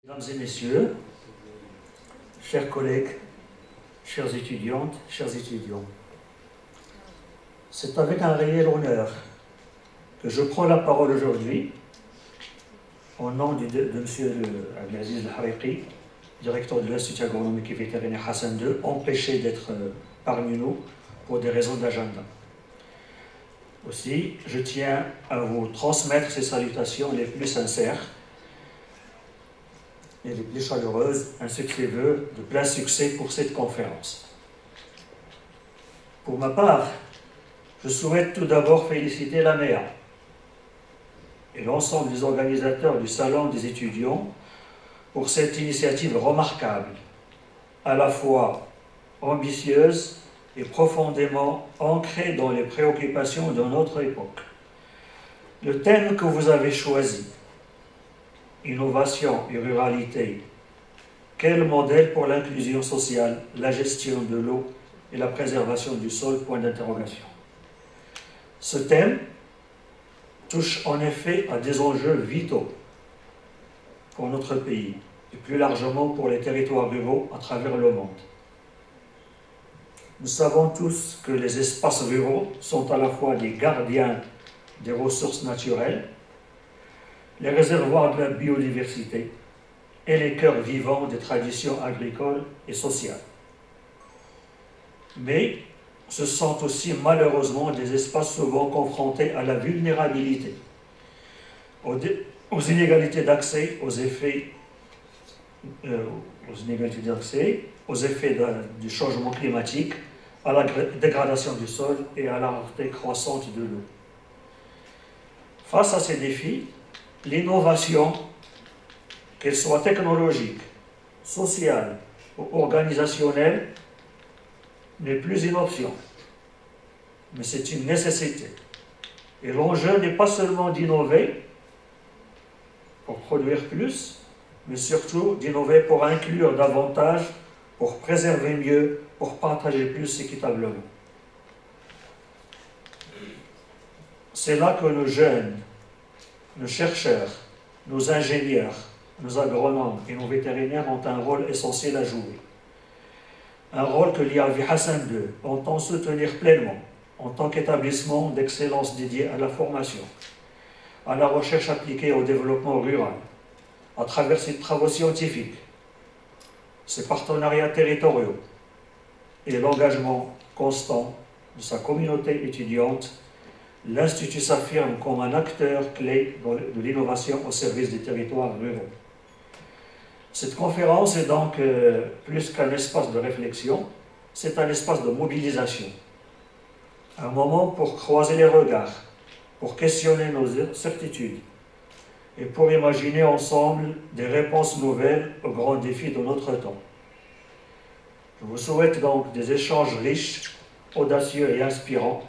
Mesdames et messieurs, chers collègues, chères étudiantes, chers étudiants, c'est avec un réel honneur que je prends la parole aujourd'hui au nom de M. Abdelaziz El-Harriqi, directeur de l'Institut agronomique et vétérinaire Hassan II, empêché d'être parmi nous pour des raisons d'agenda. Aussi, je tiens à vous transmettre ces salutations les plus sincères et les plus chaleureuses, ainsi que les vœux de plein succès pour cette conférence. Pour ma part, je souhaite tout d'abord féliciter l'AMEA et l'ensemble des organisateurs du Salon des étudiants pour cette initiative remarquable, à la fois ambitieuse et profondément ancrée dans les préoccupations de notre époque. Le thème que vous avez choisi, innovation et ruralité, quel modèle pour l'inclusion sociale, la gestion de l'eau et la préservation du sol, point d'interrogation. Ce thème touche en effet à des enjeux vitaux pour notre pays et plus largement pour les territoires ruraux à travers le monde. Nous savons tous que les espaces ruraux sont à la fois des gardiens des ressources naturelles, les réservoirs de la biodiversité et les cœurs vivants des traditions agricoles et sociales. Mais ce sont aussi malheureusement des espaces souvent confrontés à la vulnérabilité, aux inégalités d'accès, aux effets du changement climatique, à la dégradation du sol et à la rareté croissante de l'eau. Face à ces défis, l'innovation, qu'elle soit technologique, sociale ou organisationnelle, n'est plus une option, mais c'est une nécessité. Et l'enjeu n'est pas seulement d'innover pour produire plus, mais surtout d'innover pour inclure davantage, pour préserver mieux, pour partager plus équitablement. C'est là que nos jeunes, nos chercheurs, nos ingénieurs, nos agronomes et nos vétérinaires ont un rôle essentiel à jouer. Un rôle que l'IAV Hassan II entend soutenir pleinement en tant qu'établissement d'excellence dédié à la formation, à la recherche appliquée au développement rural, à travers ses travaux scientifiques, ses partenariats territoriaux et l'engagement constant de sa communauté étudiante. L'Institut s'affirme comme un acteur clé de l'innovation au service des territoires ruraux. Cette conférence est donc plus qu'un espace de réflexion, c'est un espace de mobilisation. Un moment pour croiser les regards, pour questionner nos certitudes et pour imaginer ensemble des réponses nouvelles aux grands défis de notre temps. Je vous souhaite donc des échanges riches, audacieux et inspirants,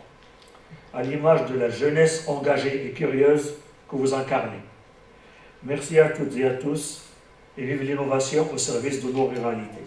à l'image de la jeunesse engagée et curieuse que vous incarnez. Merci à toutes et à tous, et vive l'innovation au service de nos ruralités.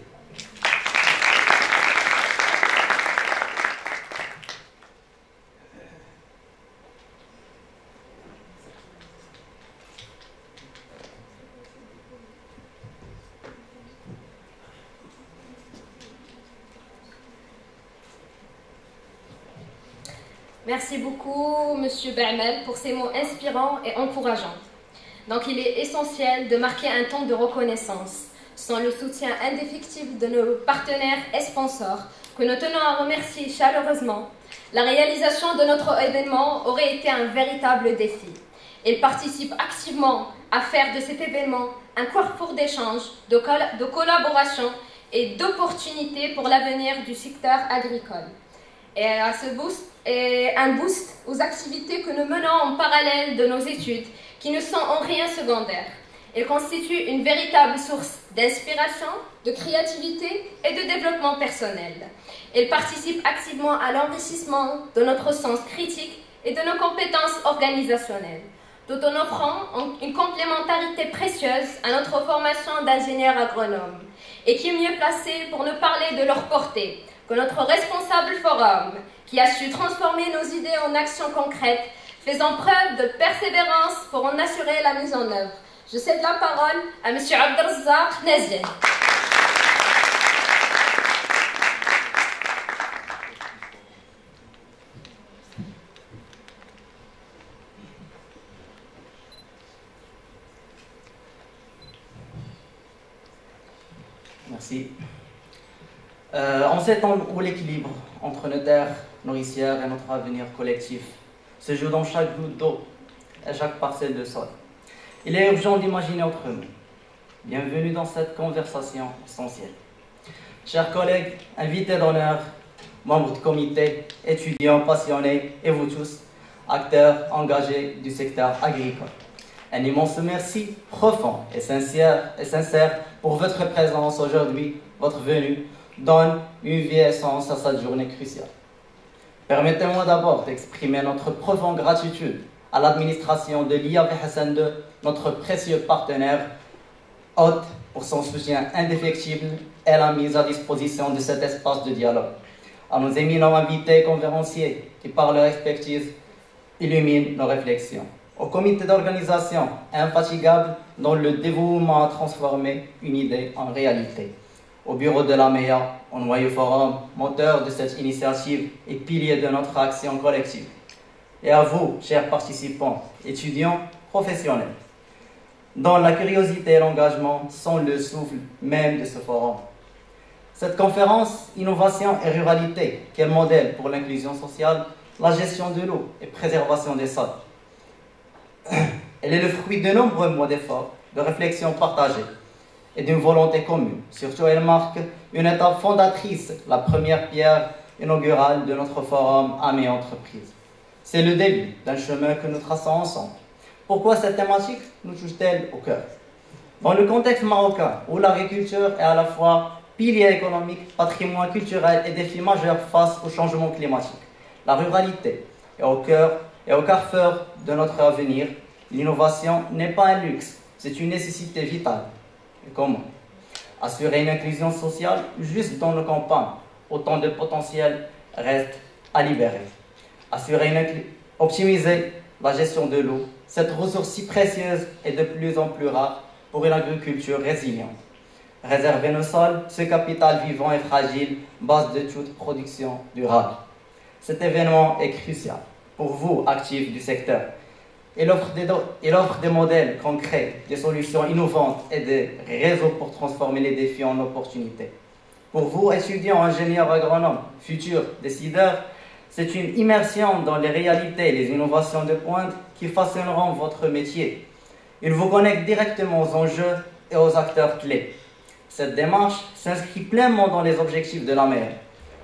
Merci beaucoup, Monsieur Ba'mel, pour ces mots inspirants et encourageants. Donc, il est essentiel de marquer un temps de reconnaissance, sans le soutien indéfectible de nos partenaires et sponsors, que nous tenons à remercier chaleureusement. La réalisation de notre événement aurait été un véritable défi. Ils participent activement à faire de cet événement un carrefour d'échanges, de collaboration et d'opportunités pour l'avenir du secteur agricole. Et à ce boost, et un boost aux activités que nous menons en parallèle de nos études, qui ne sont en rien secondaires. Ils constituent une véritable source d'inspiration, de créativité et de développement personnel. Ils participent activement à l'enrichissement de notre sens critique et de nos compétences organisationnelles, tout en offrant une complémentarité précieuse à notre formation d'ingénieur agronome. Et qui est mieux placé pour nous parler de leur portée que notre responsable forum, qui a su transformer nos idées en actions concrètes, faisant preuve de persévérance pour en assurer la mise en œuvre. Je cède la parole à M. Abdelrazak Naziel. Merci. En ces temps où l'équilibre entre nos terres nourricières et notre avenir collectif se joue dans chaque goutte d'eau et chaque parcelle de sol, il est urgent d'imaginer autrement. Bienvenue dans cette conversation essentielle. Chers collègues, invités d'honneur, membres du comité, étudiants passionnés et vous tous, acteurs engagés du secteur agricole. Un immense merci profond et sincère pour votre présence aujourd'hui. Votre venue donne une vie essence à cette journée cruciale. Permettez-moi d'abord d'exprimer notre profonde gratitude à l'administration de l'IAV Hassan II, notre précieux partenaire hôte, pour son soutien indéfectible et la mise à disposition de cet espace de dialogue. À nos éminents invités conférenciers qui, par leur expertise, illuminent nos réflexions. Au comité d'organisation infatigable dont le dévouement a transformé une idée en réalité. Au bureau de la MEA, au noyau forum, moteur de cette initiative et pilier de notre action collective. Et à vous, chers participants, étudiants, professionnels, dont la curiosité et l'engagement sont le souffle même de ce forum. Cette conférence Innovation et Ruralité, quel modèle pour l'inclusion sociale, la gestion de l'eau et préservation des sols. Elle est le fruit de nombreux mois d'efforts, de réflexions partagées et d'une volonté commune. Surtout, elle marque une étape fondatrice, la première pierre inaugurale de notre forum Amis Entreprises. C'est le début d'un chemin que nous traçons ensemble. Pourquoi cette thématique nous touche-t-elle au cœur? Dans le contexte marocain, où l'agriculture est à la fois pilier économique, patrimoine culturel et défi majeur face au changement climatique, la ruralité est au cœur et au carrefour de notre avenir. L'innovation n'est pas un luxe, c'est une nécessité vitale. Et comment? Assurer une inclusion sociale juste dans nos campagnes, autant de potentiel reste à libérer. Optimiser la gestion de l'eau, cette ressource si précieuse est de plus en plus rare pour une agriculture résiliente. Réserver nos sols, ce capital vivant et fragile, base de toute production durable. Cet événement est crucial pour vous, actifs du secteur. Il offre des modèles concrets, des solutions innovantes et des réseaux pour transformer les défis en opportunités. Pour vous, étudiants, ingénieurs, agronomes, futurs décideurs, c'est une immersion dans les réalités, les innovations de pointe qui façonneront votre métier. Il vous connecte directement aux enjeux et aux acteurs clés. Cette démarche s'inscrit pleinement dans les objectifs de la MEA.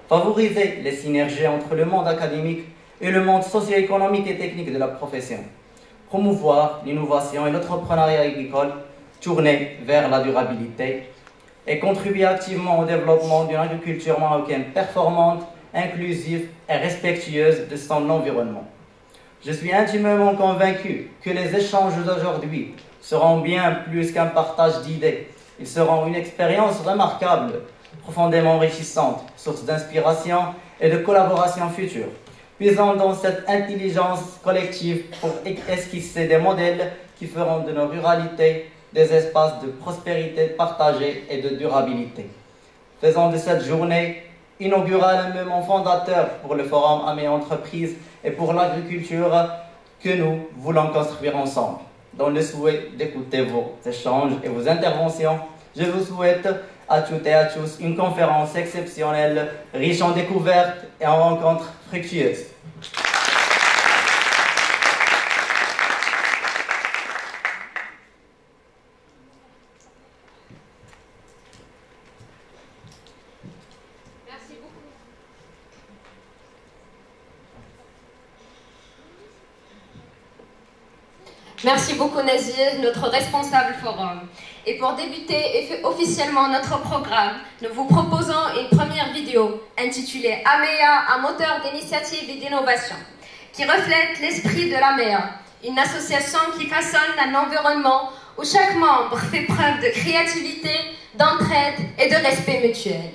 Favoriser les synergies entre le monde académique et le monde socio-économique et technique de la profession. Promouvoir l'innovation et l'entrepreneuriat agricole tourné vers la durabilité et contribuer activement au développement d'une agriculture marocaine performante, inclusive et respectueuse de son environnement. Je suis intimement convaincu que les échanges d'aujourd'hui seront bien plus qu'un partage d'idées. Ils seront une expérience remarquable, profondément enrichissante, source d'inspiration et de collaboration future, puisant dans cette intelligence collective pour esquisser des modèles qui feront de nos ruralités des espaces de prospérité partagée et de durabilité. Faisons de cette journée inaugurale un moment fondateur pour le Forum Amis Entreprises et pour l'agriculture que nous voulons construire ensemble. Dans le souhait d'écouter vos échanges et vos interventions, je vous souhaite à toutes et à tous une conférence exceptionnelle, riche en découvertes et en rencontres fructueuses. Merci beaucoup. Merci beaucoup Nazir, notre responsable forum. Et pour débuter officiellement notre programme, nous vous proposons une première vidéo intitulée AMEA, un moteur d'initiative et d'innovation, qui reflète l'esprit de l'AMEA, une association qui façonne un environnement où chaque membre fait preuve de créativité, d'entraide et de respect mutuel.